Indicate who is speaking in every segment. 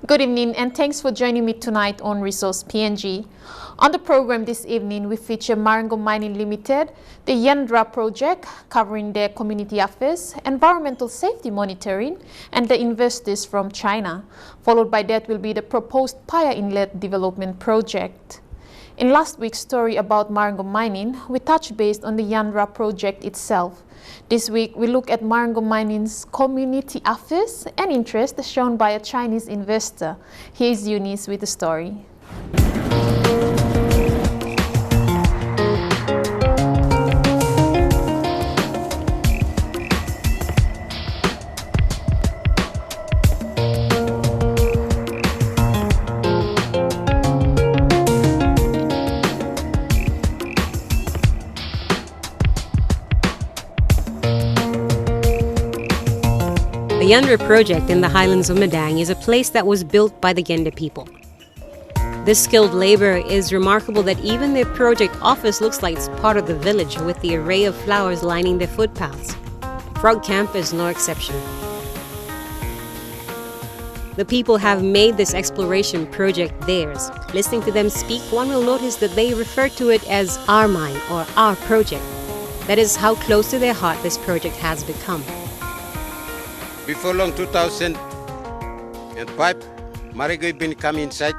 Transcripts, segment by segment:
Speaker 1: Good evening and thanks for joining me tonight on Resource PNG. On the program this evening, we feature Marengo Mining Limited, the Yandra project covering their community affairs, environmental safety monitoring, and the investors from China. Followed by that will be the proposed Paya Inlet development project. In last week's story about Marengo Mining, we touched base on the Yandra project itself. This week, we look at Marengo Mining's community affairs and interest shown by a Chinese investor. Here's Eunice with the story.
Speaker 2: The Yandra project in the highlands of Madang is a place that was built by the Genda people. This skilled labor is remarkable that even their project office looks like it's part of the village with the array of flowers lining their footpaths. Frog Camp is no exception. The people have made this exploration project theirs. Listening to them speak, one will notice that they refer to it as our mine or our project. That is how close to their heart this project has become.
Speaker 3: Before long, 2005, Marigo been come inside.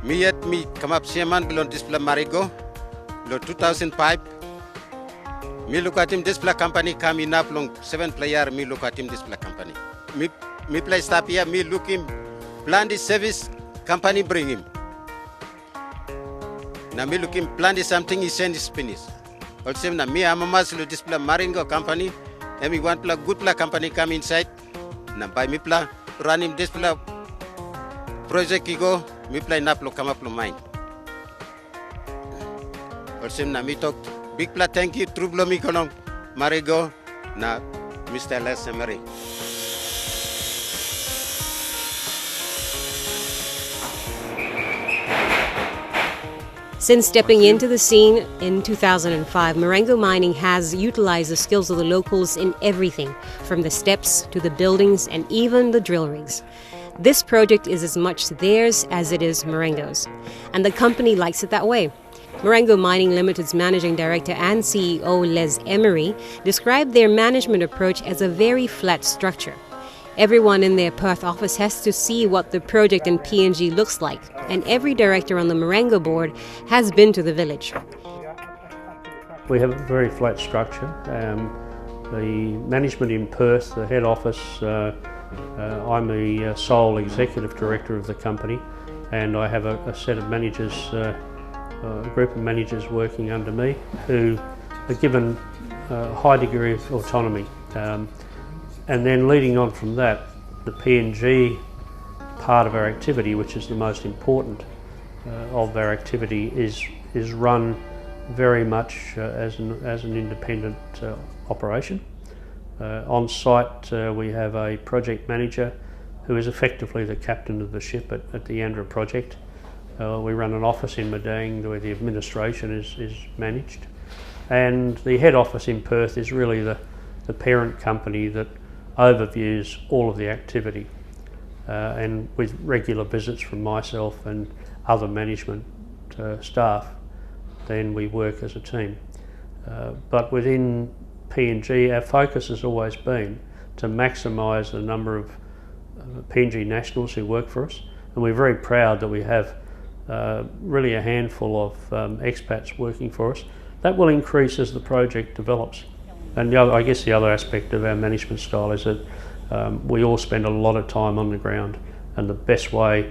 Speaker 3: Me come up chairman below display Marigo. 2005. Me look at him display company coming up long 7 player. Me look at him display company. Me play stop here. Me look him plan the service company bring him. Now me look him plan the something he send his finish. Also now me I'm a master display Marigo company. And we want a good company come inside. Now by me play running this project go me play naplo come up mine. Also now me talk big play thank you true blow me kolong Marigo na Mr. Les Emery.
Speaker 2: Since stepping into the scene in 2005, Marengo Mining has utilized the skills of the locals in everything, from the steps to the buildings and even the drill rigs. This project is as much theirs as it is Marengo's, and the company likes it that way. Marengo Mining Limited's managing director and CEO Les Emery described their management approach as a very flat structure. Everyone in their Perth office has to see what the project in PNG looks like, and every director on the Marengo board has been to the village.
Speaker 4: We have a very flat structure. The management in Perth, the head office, I'm the sole executive director of the company, and I have a set of managers, a group of managers working under me who are given a high degree of autonomy. And then leading on from that, the PNG part of our activity, which is the most important of our activity, is run very much as an independent operation. On site we have a project manager who is effectively the captain of the ship at the Yandra project. We run an office in Madang where the administration is managed, and the head office in Perth is really the parent company that overviews all of the activity, and with regular visits from myself and other management staff, then we work as a team. But within PNG, our focus has always been to maximise the number of PNG nationals who work for us, and we're very proud that we have really a handful of expats working for us. That will increase as the project develops. And I guess the other aspect of our management style is that we all spend a lot of time on the ground, and the best way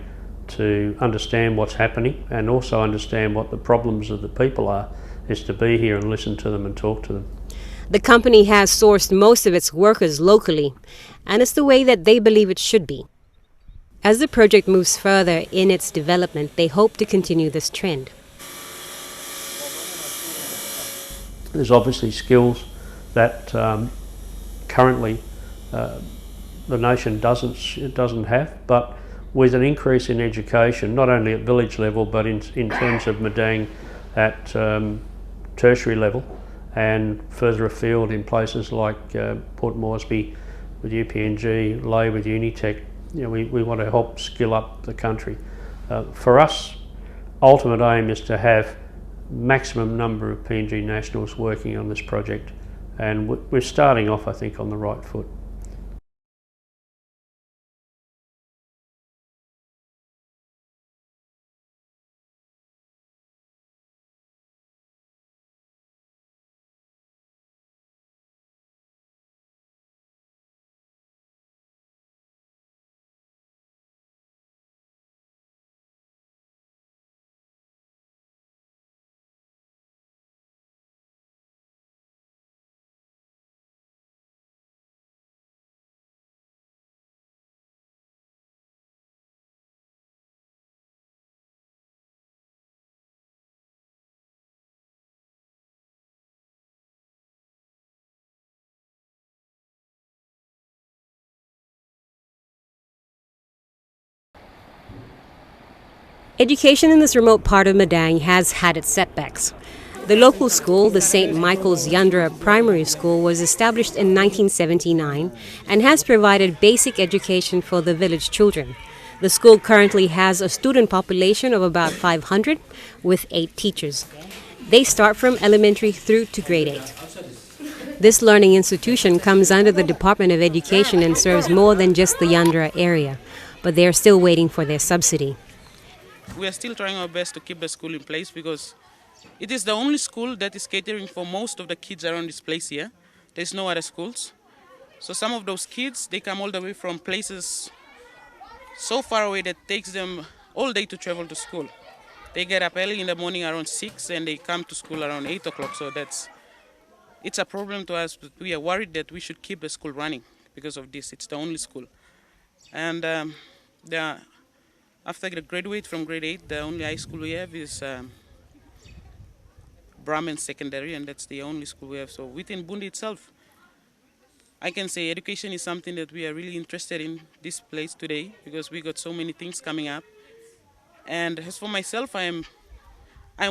Speaker 4: to understand what's happening and also understand what the problems of the people are is to be here and listen to them and talk to them.
Speaker 2: The company has sourced most of its workers locally, and it's the way that they believe it should be. As the project moves further in its development, they hope to continue this trend.
Speaker 4: There's obviously skills that currently the nation doesn't have, but with an increase in education, not only at village level but in terms of Madang at tertiary level and further afield in places like Port Moresby with UPNG, Lay with Unitec, we want to help skill up the country. For us, ultimate aim is to have maximum number of PNG nationals working on this project, and we're starting off, I think, on the right foot.
Speaker 2: Education in this remote part of Madang has had its setbacks. The local school, the St. Michael's Yandra Primary School, was established in 1979 and has provided basic education for the village children. The school currently has a student population of about 500 with 8 teachers. They start from elementary through to grade 8. This learning institution comes under the Department of Education and serves more than just the Yandra area, but they are still waiting for their subsidy.
Speaker 5: We are still trying our best to keep the school in place because it is the only school that is catering for most of the kids around this place here. There's no other schools. So some of those kids, they come all the way from places so far away that it takes them all day to travel to school. They get up early in the morning around 6 and they come to school around 8 o'clock. So it's a problem to us, but we are worried that we should keep the school running because of this. It's the only school. And after I graduate from grade 8, the only high school we have is Brahman Secondary, and that's the only school we have. So within Bundi itself, I can say education is something that we are really interested in this place today because we got so many things coming up. And as for myself, I'm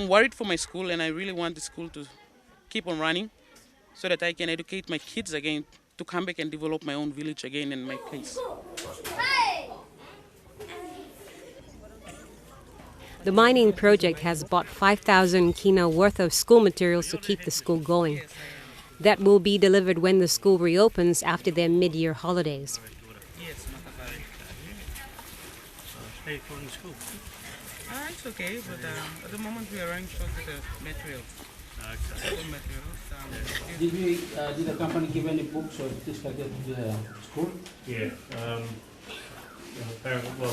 Speaker 5: worried for my school, and I really want the school to keep on running so that I can educate my kids again to come back and develop my own village again in my place.
Speaker 2: The mining project has bought 5,000 kina worth of school materials to keep the school going. That will be delivered when the school reopens after their mid-year holidays.
Speaker 5: It's okay, but at the moment we are running short with the material.
Speaker 6: Did the company give any books or things like that to the school?
Speaker 4: Yeah. Well,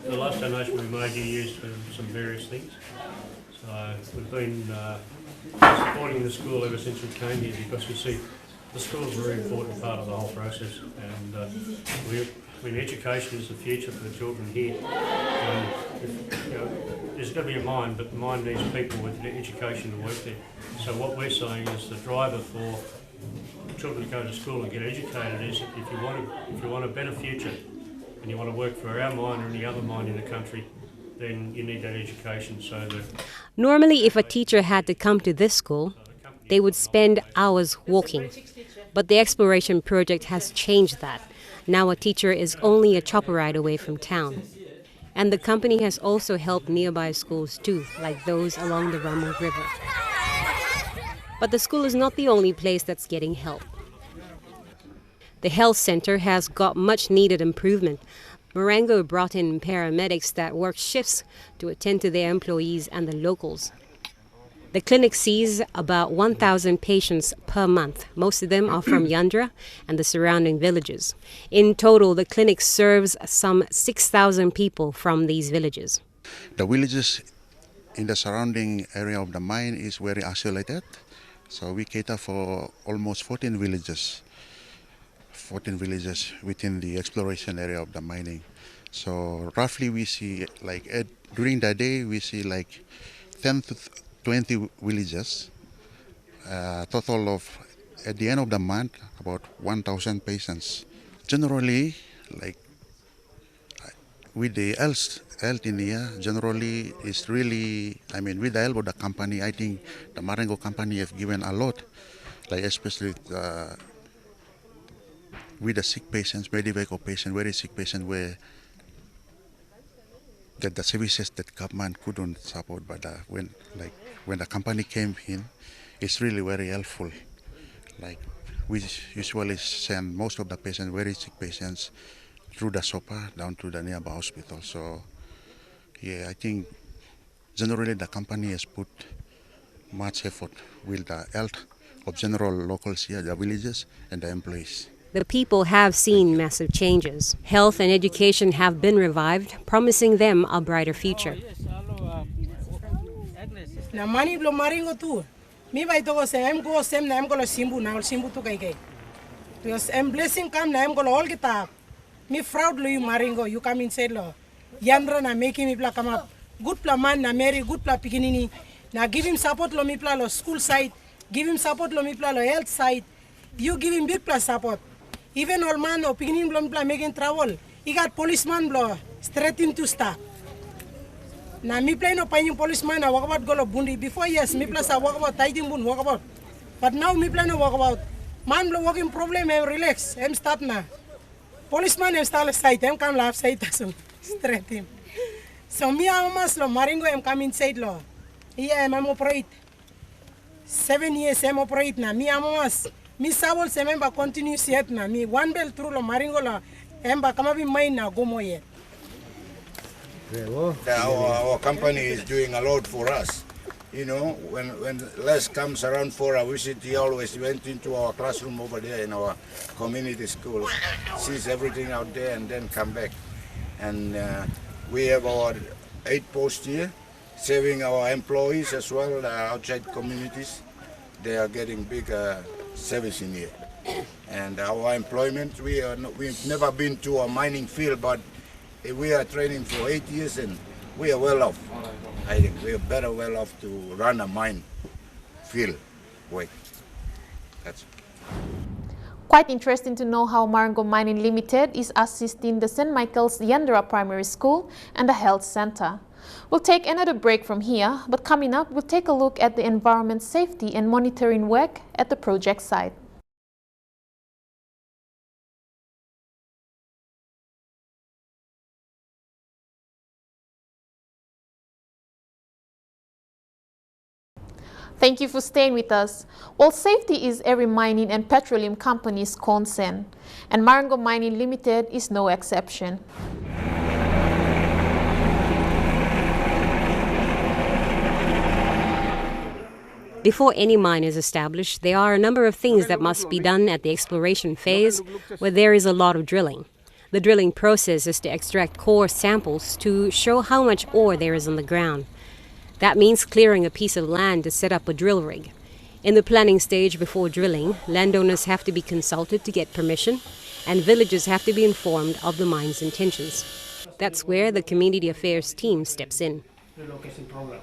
Speaker 4: the last donation we made you used for some various things. So we've been supporting the school ever since we came here because we see the school is a very important part of the whole process. And education is the future for the children here. There's got to be a mine, but the mine needs people with education to work there. So what we're saying is the driver for children to go to school and get educated is if you want a better future, and you want to work for our mine or any other mine in the country, then you need that education.
Speaker 2: Normally, if a teacher had to come to this school, they would spend hours walking. But the exploration project has changed that. Now a teacher is only a chopper ride away from town. And the company has also helped nearby schools too, like those along the Ramu River. But the school is not the only place that's getting help. The health center has got much needed improvement. Marengo brought in paramedics that work shifts to attend to their employees and the locals. The clinic sees about 1,000 patients per month. Most of them are from Yandra and the surrounding villages. In total, the clinic serves some 6,000 people from these villages.
Speaker 7: The villages in the surrounding area of the mine is very isolated. So we cater for almost 14 villages within the exploration area of the mining. So roughly we see during the day we see 10 to 20 villages, total of at the end of the month about 1,000 patients. Generally, with the health in here, generally is really, with the help of the company, I think the Marengo company have given a lot, especially with the sick patients, medical patient, very sick patient, where get the services that government couldn't support. But when the company came in, it's really very helpful. Like we usually send most of the patients, very sick patients, through the SOPA down to the nearby hospital. So yeah, I think generally the company has put much effort with the health of general locals here, the villages and the employees.
Speaker 2: The people have seen massive changes. Health and education have been revived, promising them a brighter future.
Speaker 8: Na mani blo maringo tu. Mi vai to se em go sem na em go simbu na simbu tu kai. Because em blessing come na em go all kita. Mi fraud lo you maringo you come inside lo. Yandra na making mi pla come up. Good pla man na marry good pla pikinini. Na give him support lo mi pla lo school side. Give him support lo mi pla lo health side. You give him big plus support. Even old man or beginning blow making travel. He got policeman blow straight into start. Now me play no paying policeman I walk about go bundi. Before yes, me plus I walk about tidying bun walk about. But now me play no walk about. Man blow walking problem and relax. I'm stop now. Policeman am start side. I'm come laugh side so straight him. So me almost lo maringo am come inside lo. Yeah, I'm operate. 7 years I'm operate now. Me almost. Mi sabol se memba continue siet na mi one bell through lo maringo la emba kama bi mai na gomo yet.
Speaker 9: Our company is doing a lot for us. You know, when Les comes around for a visit, he always went into our classroom over there in our community school, sees everything out there and then come back. And we have our 8 posts here, saving our employees as well, outside communities. They are getting big service in here. And our employment, we've never been to a mining field, but we are training for 8 years and we are well off. I think we are better well off to run a mine field. Wait, that's
Speaker 1: Quite interesting to know how Marengo Mining Limited is assisting the St. Michael's Yandra Primary School and the Health Center. We'll take another break from here, but coming up, we'll take a look at the environment safety and monitoring work at the project site. Thank you for staying with us. Well, safety is every mining and petroleum company's concern, and Marengo Mining Limited is no exception.
Speaker 2: Before any mine is established, there are a number of things that must be done at the exploration phase, where there is a lot of drilling. The drilling process is to extract core samples to show how much ore there is on the ground. That means clearing a piece of land to set up a drill rig. In the planning stage before drilling, landowners have to be consulted to get permission, and villagers have to be informed of the mine's intentions. That's where the community affairs team steps in.
Speaker 6: Relocation program.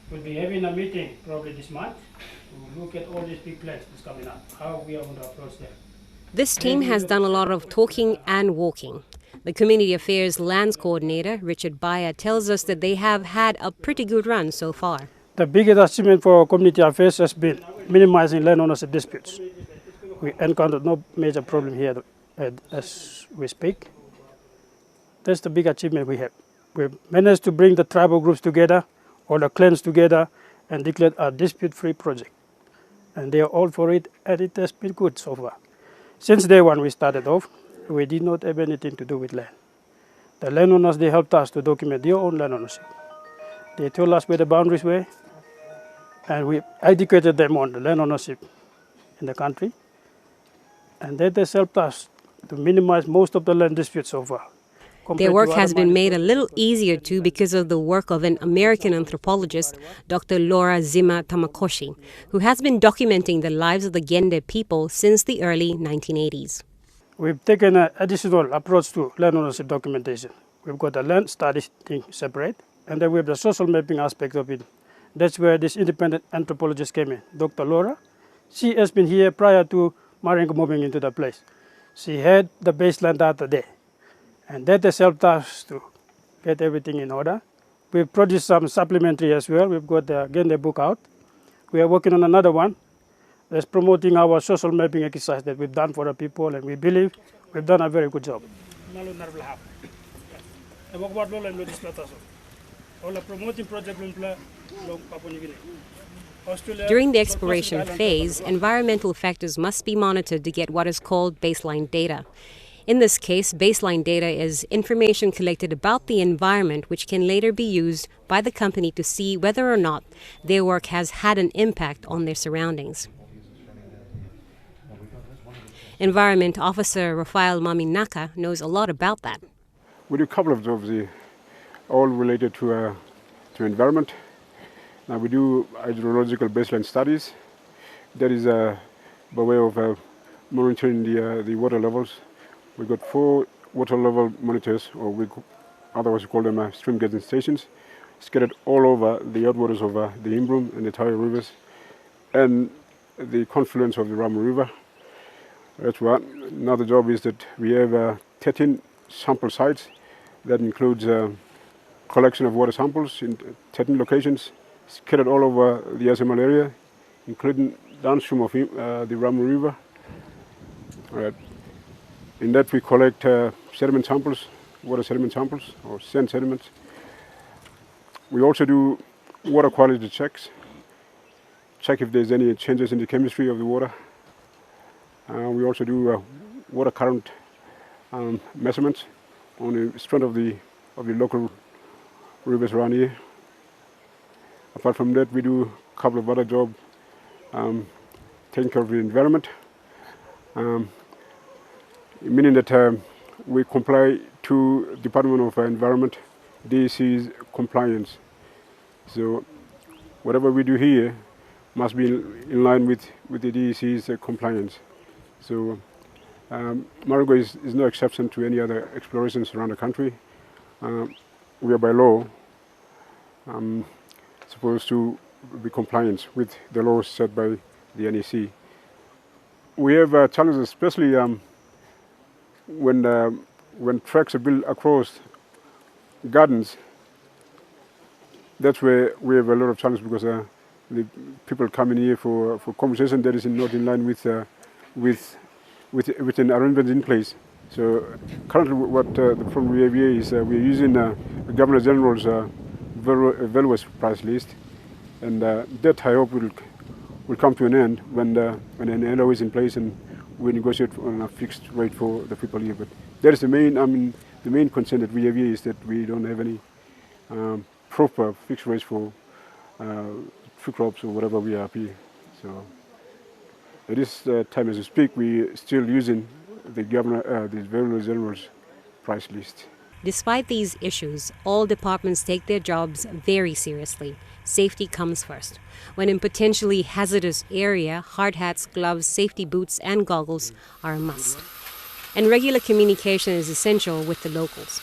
Speaker 6: We'll be having a meeting probably this month to look at all these big plans that's coming up, how we are going to approach them.
Speaker 2: This team has done a lot of talking and walking. The Community Affairs Lands Coordinator, Richard Bayer, tells us that they have had a pretty good run so far.
Speaker 10: The biggest achievement for Community Affairs has been minimizing land ownership disputes. We encountered no major problem here as we speak. That's the big achievement we have. We've managed to bring the tribal groups together, all the clans together, and declared a dispute-free project. And they are all for it, and it has been good so far. Since day one we started off, we did not have anything to do with land. The landowners, they helped us to document their own land ownership. They told us where the boundaries were, and we educated them on the land ownership in the country. And that has helped us to minimize most of the land disputes so far.
Speaker 2: Their work has been made a little easier too because of the work of an American anthropologist, Dr. Laura Zima Tamakoshi, who has been documenting the lives of the Gende people since the early 1980s.
Speaker 10: We've taken an additional approach to land ownership documentation. We've got the land study thing separate, and then we have the social mapping aspect of it. That's where this independent anthropologist came in, Dr. Laura. She has been here prior to Marengo moving into the place. She had the baseline data there, and that has helped us to get everything in order. We've produced some supplementary as well. We've got the Gende book out. We are working on another one. That's promoting our social mapping exercise that we've done for the people, and we believe we've done a very good job.
Speaker 2: During the exploration phase, environmental factors must be monitored to get what is called baseline data. In this case, baseline data is information collected about the environment which can later be used by the company to see whether or not their work has had an impact on their surroundings. Environment Officer Rafael Maminaka knows a lot about that.
Speaker 11: We do a couple of jobs here, all related to environment. Now we do hydrological baseline studies. That is by way of monitoring the water levels. We've got 4 water level monitors, or otherwise we call them stream gauging stations, scattered all over the headwaters of the Imbrum and the Tayo rivers, and the confluence of the Ramu River. That's one. Another job is that we have 13 sample sites. That includes collection of water samples in 13 locations, scattered all over the SML area, including downstream of the Ramu River. In that we collect sediment samples, water sediment samples, or sand sediments. We also do water quality checks, check if there's any changes in the chemistry of the water. We also do water current measurements on the strength of the local rivers around here. Apart from that, we do a couple of other jobs taking care of the environment, meaning that we comply to Department of Environment, DEC's compliance. So whatever we do here must be in line with the DEC's compliance. So Marigo is no exception to any other explorations around the country. We are by law supposed to be compliant with the laws set by the NEC. We have challenges, especially when tracks are built across gardens. That's where we have a lot of challenge, because the people come in here for conversation that is not in line with an arrangement in place. So currently, what the problem we have here is we're using the Governor General's valuous price list, and that I hope will come to an end when an LOA is in place and we negotiate on a fixed rate for the people here. But that is the main concern that we have here, is that we don't have any proper fixed rates for tree crops or whatever we have here. So at this time as we speak, we're still using the Governor, the Governor General's price list.
Speaker 2: Despite these issues, all departments take their jobs very seriously. Safety comes first. When in potentially hazardous area, hard hats, gloves, safety boots and goggles are a must. And regular communication is essential with the locals.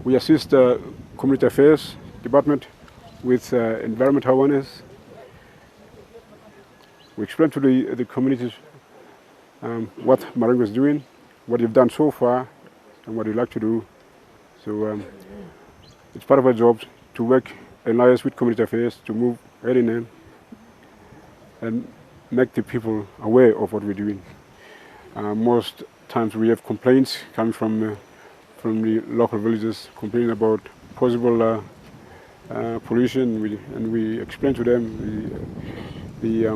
Speaker 11: We assist the Community Affairs Department with environmental awareness. We explain to the communities what Marengo is doing, what you've done so far, and what you'd like to do. So it's part of our job to work in alliance with community affairs to move hand in hand and make the people aware of what we're doing. Most times we have complaints coming from the local villagers complaining about possible pollution, and we explain to them the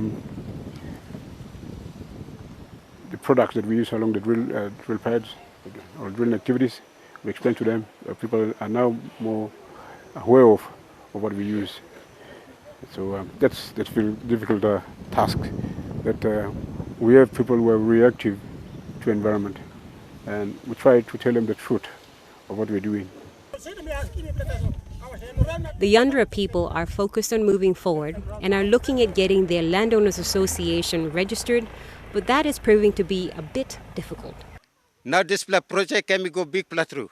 Speaker 11: products that we use along the drill pads or drilling activities. We explain to them. People are now more aware of what we use. So that's a very difficult task. That we have people who are reactive to environment, and we try to tell them the truth of what we're doing.
Speaker 2: The Yandra people are focused on moving forward and are looking at getting their Landowners Association registered, but that is proving to be a bit difficult.
Speaker 3: Now this project can go big through.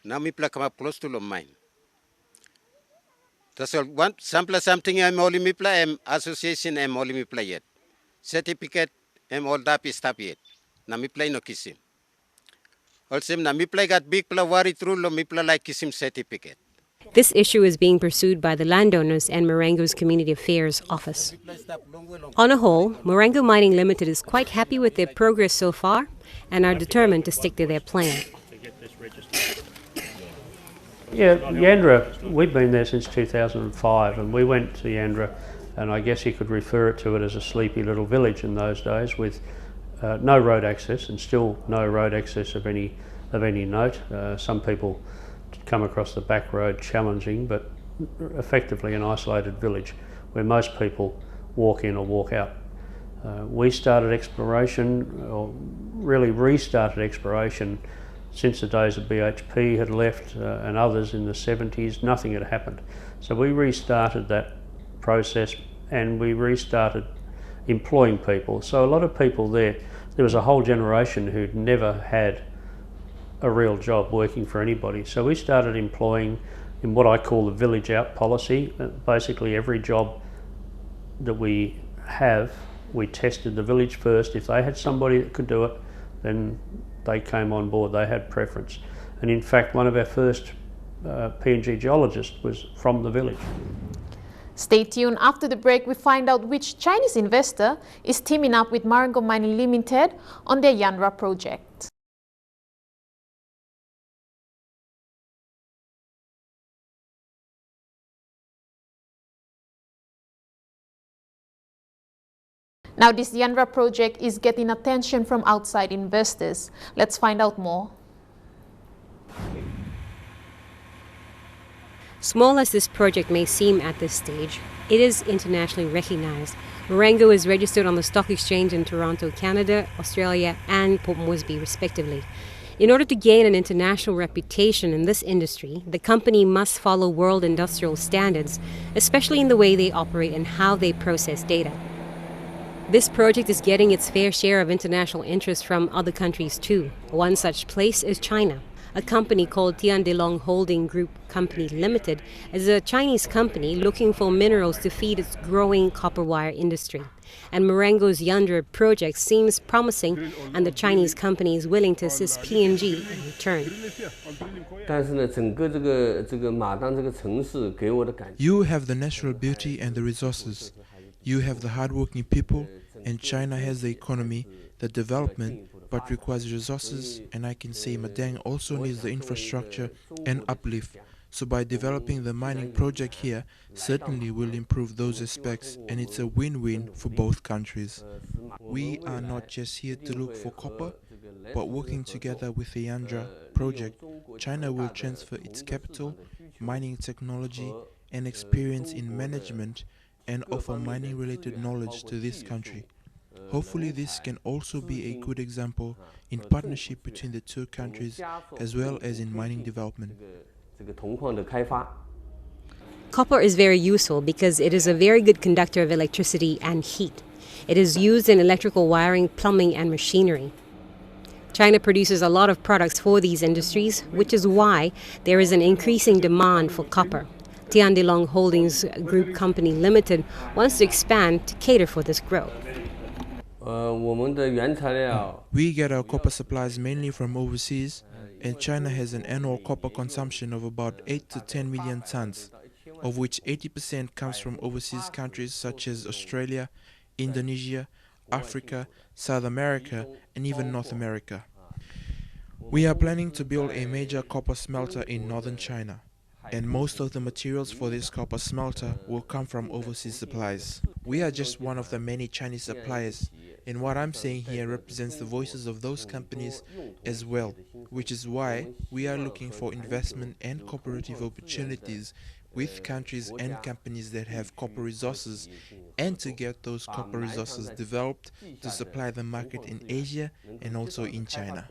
Speaker 3: Now we come up close to the mine. That's all. One sample something I'm only me play association I'm only me play yet. Certificate I'm all that is tap yet. Now me play no kiss him. Also now me play got big worry through lo me play like kiss him certificate.
Speaker 2: This issue is being pursued by the landowners and Marengo's Community Affairs Office. On a whole, Marengo Mining Limited is quite happy with their progress so far and are determined to stick to their plan.
Speaker 4: Yeah, Yandra, we've been there since 2005, and we went to Yandra, and I guess you could refer it to it as a sleepy little village in those days with no road access, and still no road access of any note. Some people come across the back road challenging, but effectively an isolated village where most people walk in or walk out. We started exploration, or really restarted exploration, since the days of BHP had left and others in the 70s. Nothing had happened. So we restarted that process, and we restarted employing people. So a lot of people there was a whole generation who'd never had a real job working for anybody. So we started employing in what I call the village out policy. Basically every job that we have, we tested the village first. If they had somebody that could do it, then they came on board, they had preference. And in fact, one of our first PNG geologists was from the village.
Speaker 1: Stay tuned. After the break, we find out which Chinese investor is teaming up with Marengo Mining Limited on their Yandra project. Now, this Yandra project is getting attention from outside investors. Let's find out more.
Speaker 2: Small as this project may seem at this stage, it is internationally recognized. Marengo is registered on the stock exchange in Toronto, Canada, Australia, and Port Moresby, respectively. In order to gain an international reputation in this industry, the company must follow world industrial standards, especially in the way they operate and how they process data. This project is getting its fair share of international interest from other countries too. One such place is China. A company called Tiandilong Holding Group Company Limited is a Chinese company looking for minerals to feed its growing copper wire industry. And Marengo's Yandra project seems promising, and the Chinese company is willing to assist PNG in return.
Speaker 12: You have the natural beauty and the resources. You have the hardworking people, and China has the economy, the development, but requires resources, and I can say Madang also needs the infrastructure and uplift. So by developing the mining project here, certainly will improve those aspects, and it's a win-win for both countries. We are not just here to look for copper, but working together with the Yandra project, China will transfer its capital, mining technology, and experience in management and offer mining-related knowledge to this country. Hopefully this can also be a good example in partnership between the two countries as well as in mining development.
Speaker 2: Copper is very useful because it is a very good conductor of electricity and heat. It is used in electrical wiring, plumbing, and machinery. China produces a lot of products for these industries, which is why there is an increasing demand for copper. Tiandilong Holdings Group Company Limited wants to expand to cater for this growth.
Speaker 12: We get our copper supplies mainly from overseas, and China has an annual copper consumption of about 8 to 10 million tons, of which 80% comes from overseas countries such as Australia, Indonesia, Africa, South America, and even North America. We are planning to build a major copper smelter in northern China, and most of the materials for this copper smelter will come from overseas supplies. We are just one of the many Chinese suppliers, and what I'm saying here represents the voices of those companies as well, which is why we are looking for investment and cooperative opportunities with countries and companies that have copper resources, and to get those copper resources developed to supply the market in Asia and also in China.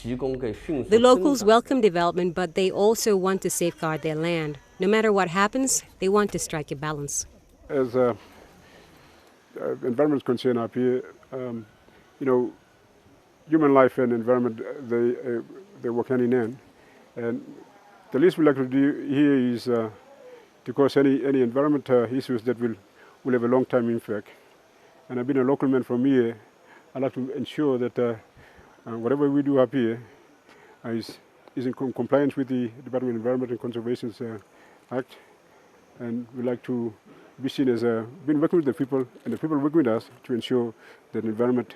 Speaker 2: The locals welcome development, but they also want to safeguard their land. No matter what happens, they want to strike a balance.
Speaker 11: As environment is concerned up here, human life and environment, they work hand in hand. And the least we like to do here is to cause any environment issues that will have a long-term impact. And I've been a local man from here. I like to ensure that whatever we do up here is is in compliance with the Department of Environment and Conservation Act, and we like to be seen as been working with the people, and the people working with us to ensure that the environment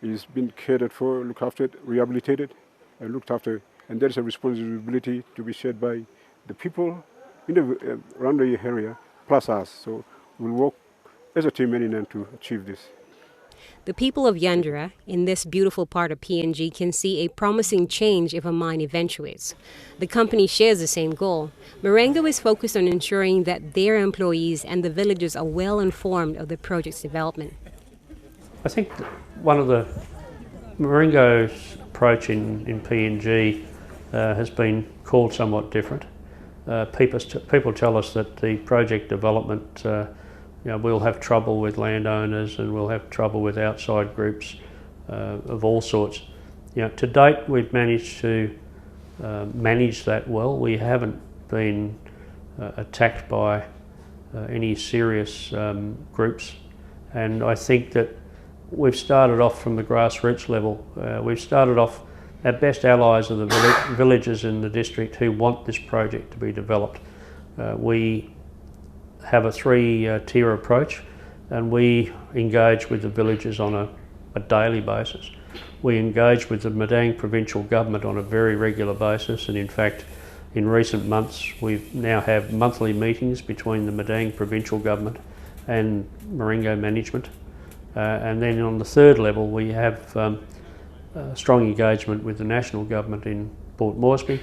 Speaker 11: is being catered for, looked after, rehabilitated, and looked after, and that is a responsibility to be shared by the people in the around the area plus us. So we'll work as a team and to achieve this.
Speaker 2: The people of Yandura in this beautiful part of PNG can see a promising change if a mine eventuates. The company shares the same goal. Marengo is focused on ensuring that their employees and the villagers are well informed of the project's development.
Speaker 4: I think one of the Marengo's approach in PNG has been called somewhat different. People tell us that the project development we'll have trouble with landowners and we'll have trouble with outside groups of all sorts. To date, we've managed to manage that well. We haven't been attacked by any serious groups, and I think that we've started off from the grassroots level. We've started off, our best allies are the villagers in the district who want this project to be developed. We have a three-tier approach, and we engage with the villagers on a daily basis. We engage with the Madang provincial government on a very regular basis, and in fact in recent months we now have monthly meetings between the Madang provincial government and Marengo management. And then on the third level we have strong engagement with the national government in Port Moresby.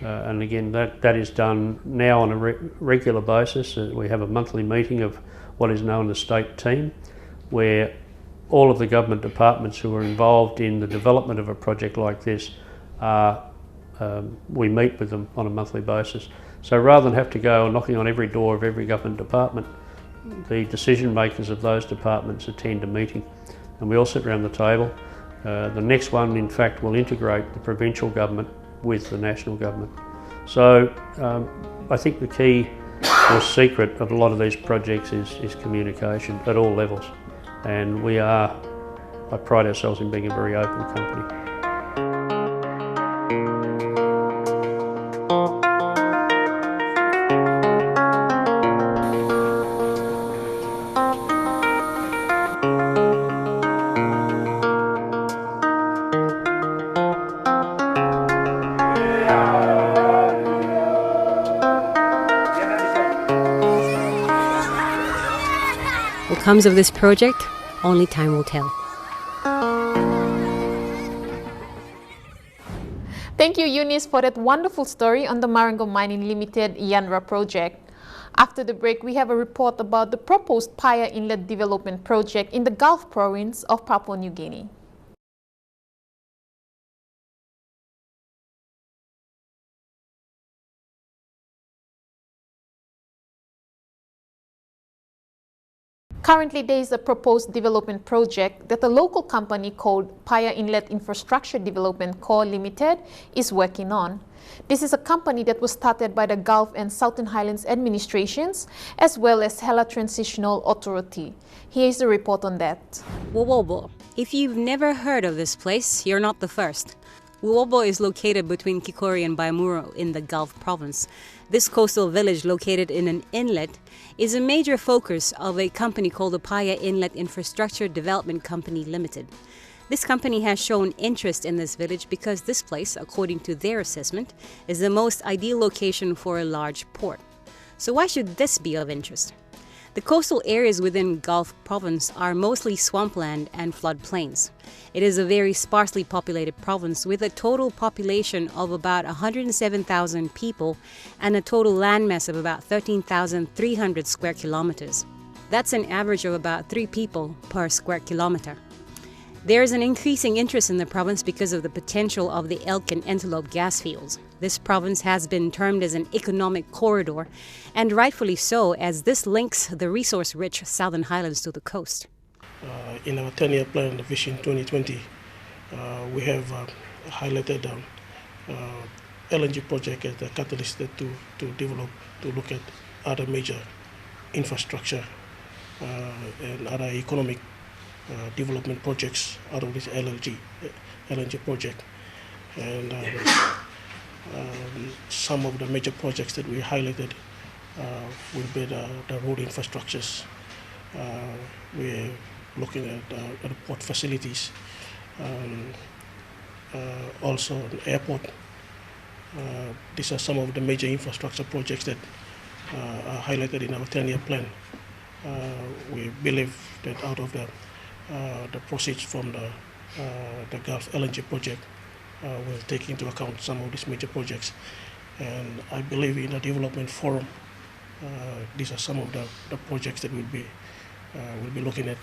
Speaker 4: And again, that is done now on a regular basis. We have a monthly meeting of what is known as state team, where all of the government departments who are involved in the development of a project like this we meet with them on a monthly basis. So rather than have to go knocking on every door of every government department, the decision makers of those departments attend a meeting, and we all sit around the table. The next one, in fact, will integrate the provincial government with the national government. So I think the key or secret of a lot of these projects is communication at all levels, and I pride ourselves in being a very open company.
Speaker 2: What comes of this project, only time will tell.
Speaker 1: Thank you, Eunice, for that wonderful story on the Marengo Mining Limited Yandura project. After the break, we have a report about the proposed Paya Inlet Development Project in the Gulf Province of Papua New Guinea. Currently, there is a proposed development project that a local company called Paya Inlet Infrastructure Development Co. Limited is working on. This is a company that was started by the Gulf and Southern Highlands administrations as well as Hela Transitional Authority. Here is a report on that.
Speaker 2: Wowobo. If you've never heard of this place, you're not the first. Wowobo is located between Kikori and Baimuro in the Gulf province. This coastal village, located in an inlet, is a major focus of a company called the Paya Inlet Infrastructure Development Company Limited. This company has shown interest in this village because this place, according to their assessment, is the most ideal location for a large port. So why should this be of interest? The coastal areas within Gulf province are mostly swampland and floodplains. It is a very sparsely populated province with a total population of about 107,000 people and a total landmass of about 13,300 square kilometers. That's an average of about 3 people per square kilometer. There is an increasing interest in the province because of the potential of the elk and antelope gas fields. This province has been termed as an economic corridor, and rightfully so, as this links the resource-rich Southern Highlands to the coast.
Speaker 13: In our 10-year plan, the Vision 2020, we have highlighted LNG project as the catalyst to develop, to look at other major infrastructure and other economic development projects out of this LNG project. And some of the major projects that we highlighted will be the road infrastructures. We're looking at the port facilities, also the airport. These are some of the major infrastructure projects that are highlighted in our 10-year plan. We believe that out of the proceeds from the Gulf LNG project will take into account some of these major projects. And I believe in the development forum, these are some of the projects that we'll be looking at.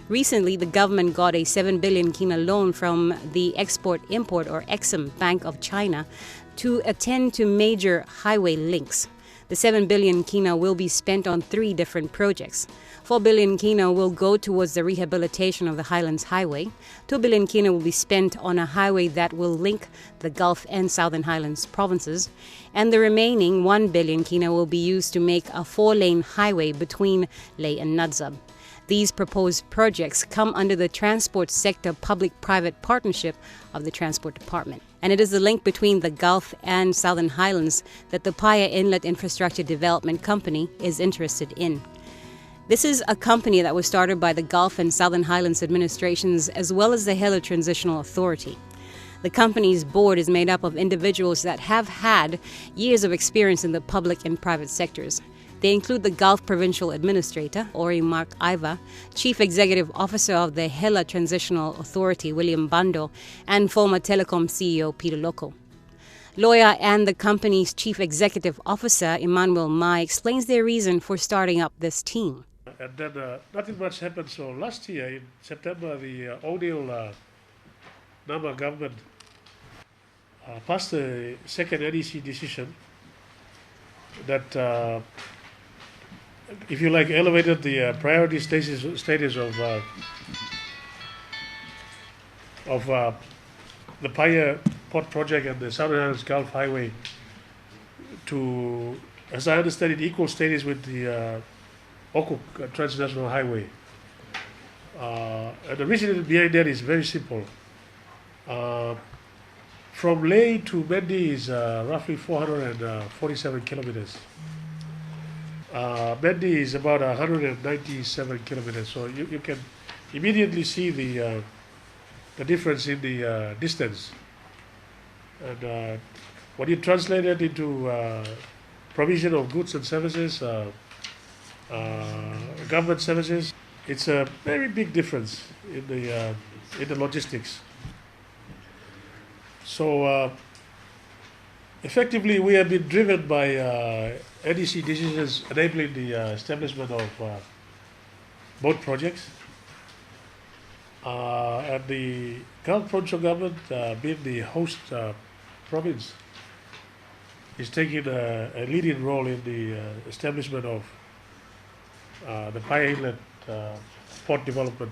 Speaker 2: Recently, the government got a 7 billion kina loan from the Export-Import or EXIM Bank of China to attend to major highway links. The 7 billion kina will be spent on 3 different projects. 4 billion kina will go towards the rehabilitation of the Highlands Highway. 2 billion kina will be spent on a highway that will link the Gulf and Southern Highlands provinces. And the remaining 1 billion kina will be used to make a 4-lane highway between Leh and Nadzab. These proposed projects come under the Transport Sector Public-Private Partnership of the Transport Department. And it is the link between the Gulf and Southern Highlands that the Paya Inlet Infrastructure Development Company is interested in. This is a company that was started by the Gulf and Southern Highlands administrations as well as the Hela Transitional Authority. The company's board is made up of individuals that have had years of experience in the public and private sectors. They include the Gulf Provincial Administrator, Ori Mark Iva, Chief Executive Officer of the Hela Transitional Authority, William Bando, and former Telecom CEO, Peter Loco. Lawyer and the company's Chief Executive Officer, Emmanuel Mai, explains their reason for starting up this team.
Speaker 14: And then nothing much happened. So last year, in September, the O'Neill Nama government passed the second NEC decision that if you like, elevated the priority status of the Paya Port Project and the Southern Highlands Gulf Highway to, as I understand it, equal status with the Okuk Transnational Highway. And the reason behind that is very simple. From Leh to Mendi is roughly 447 kilometers. Mendi is about 197 kilometers, so you can immediately see the difference in the distance. And when you translate it into provision of goods and services, government services, it's a very big difference in the logistics. So effectively, we have been driven by NEC decisions enabling the establishment of both projects. And the Gulf provincial government, being the host province, is taking a leading role in the establishment of the Paya Inlet port development,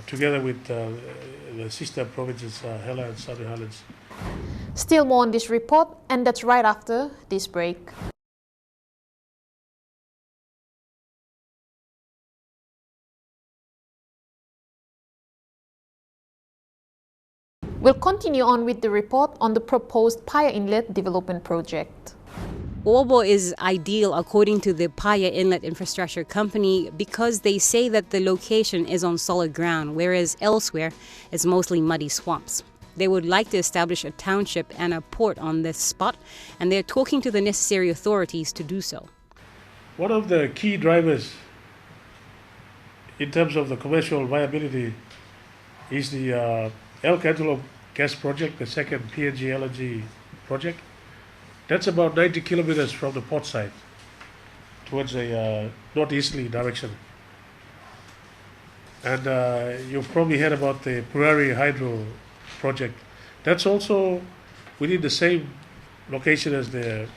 Speaker 14: together with the sister provinces, Hela and Southern Highlands.
Speaker 1: Still more on this report, and that's right after this break. We'll continue on with the report on the proposed Paya Inlet Development Project.
Speaker 2: Obo is ideal according to the Paya Inlet Infrastructure Company because they say that the location is on solid ground, whereas elsewhere it's mostly muddy swamps. They would like to establish a township and a port on this spot, and they're talking to the necessary authorities to do so.
Speaker 14: One of the key drivers in terms of the commercial viability is the El Cantaloupe gas project, the second PNG LNG project. That's about 90 kilometers from the port side towards a northeasterly direction. And you've probably heard about the Purari Hydro project. That's also within the same location as the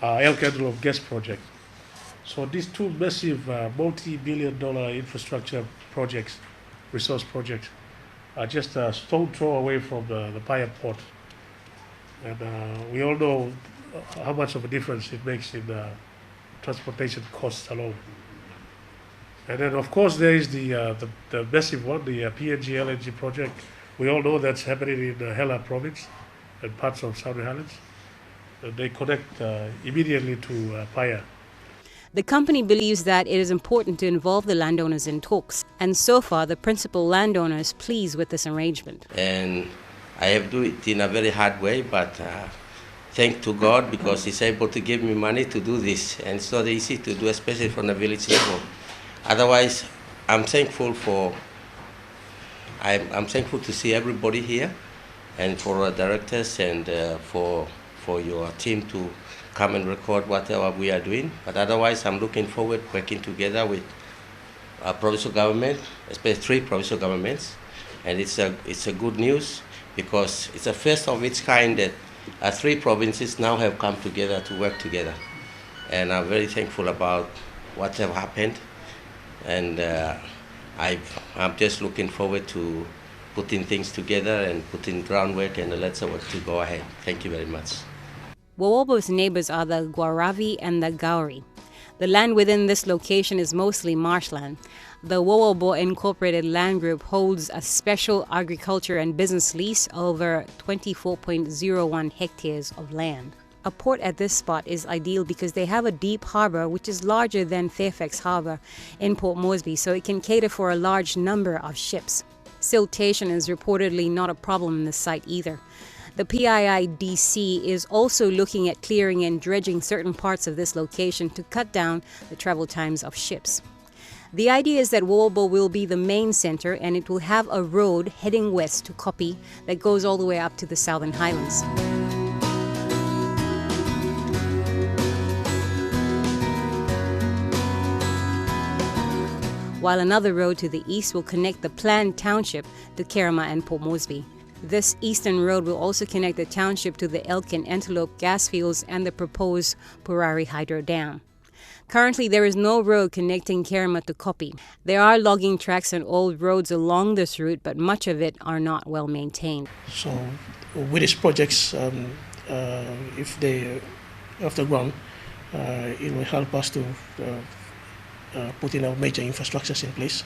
Speaker 14: El Cantaloupe gas project. So these two massive multi-billion-dollar infrastructure projects, resource projects, are just a stone throw away from the Paya port. And we all know how much of a difference it makes in transportation costs alone. And then, of course, there is the massive one, the PNG LNG project, We all know that's happening in the Hela province and parts of Southern Highlands. They connect immediately to Paya.
Speaker 2: The company believes that it is important to involve the landowners in talks, and so far the principal landowner is pleased with this arrangement.
Speaker 15: And I have to do it in a very hard way, but thank to God because He's able to give me money to do this, and it's not easy to do, especially from the village level. Otherwise, I'm thankful to see everybody here, and for our directors and for your team to come and record whatever we are doing. But otherwise, I'm looking forward to working together with our provincial government, especially 3 provincial governments, and it's a good news because it's the first of its kind that 3 provinces now have come together to work together, and I'm very thankful about what have happened, and I'm just looking forward to putting things together and putting groundwork and let's work to go ahead. Thank you very much.
Speaker 2: Wowobo's neighbors are the Guaravi and the Gauri. The land within this location is mostly marshland. The Wowobo Incorporated Land Group holds a special agriculture and business lease over 24.01 hectares of land. A port at this spot is ideal because they have a deep harbor which is larger than Fairfax Harbor in Port Moresby, so it can cater for a large number of ships. Siltation is reportedly not a problem in the site either. The PIIDC is also looking at clearing and dredging certain parts of this location to cut down the travel times of ships. The idea is that Wowobo will be the main center and it will have a road heading west to Kopi that goes all the way up to the Southern Highlands. While another road to the east will connect the planned township to Kerama and Port Moresby. This eastern road will also connect the township to the Elk and Antelope gas fields and the proposed Purari Hydro Dam. Currently, there is no road connecting Kerama to Kopi. There are logging tracks and old roads along this route, but much of it are not well maintained.
Speaker 13: So with these projects, if they off the ground, it will help us to put in our major infrastructures in place.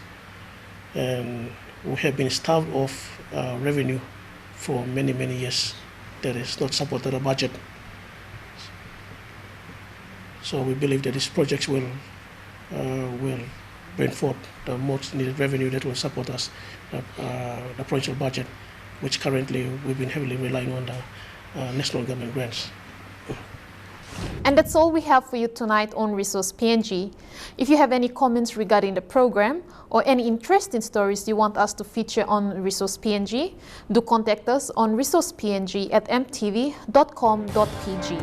Speaker 13: And we have been starved of revenue for many, many years that is not supported the budget. So we believe that these projects will bring forth the most needed revenue that will support us, the provincial budget, which currently we've been heavily relying on the national government grants.
Speaker 1: And that's all we have for you tonight on Resource PNG. If you have any comments regarding the program or any interesting stories you want us to feature on Resource PNG, do contact us on resourcepng@mtv.com.pg.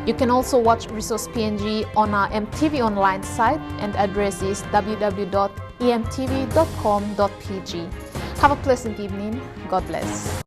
Speaker 1: You can also watch Resource PNG on our MTV Online site, and address is www.emtv.com.pg. Have a pleasant evening. God bless.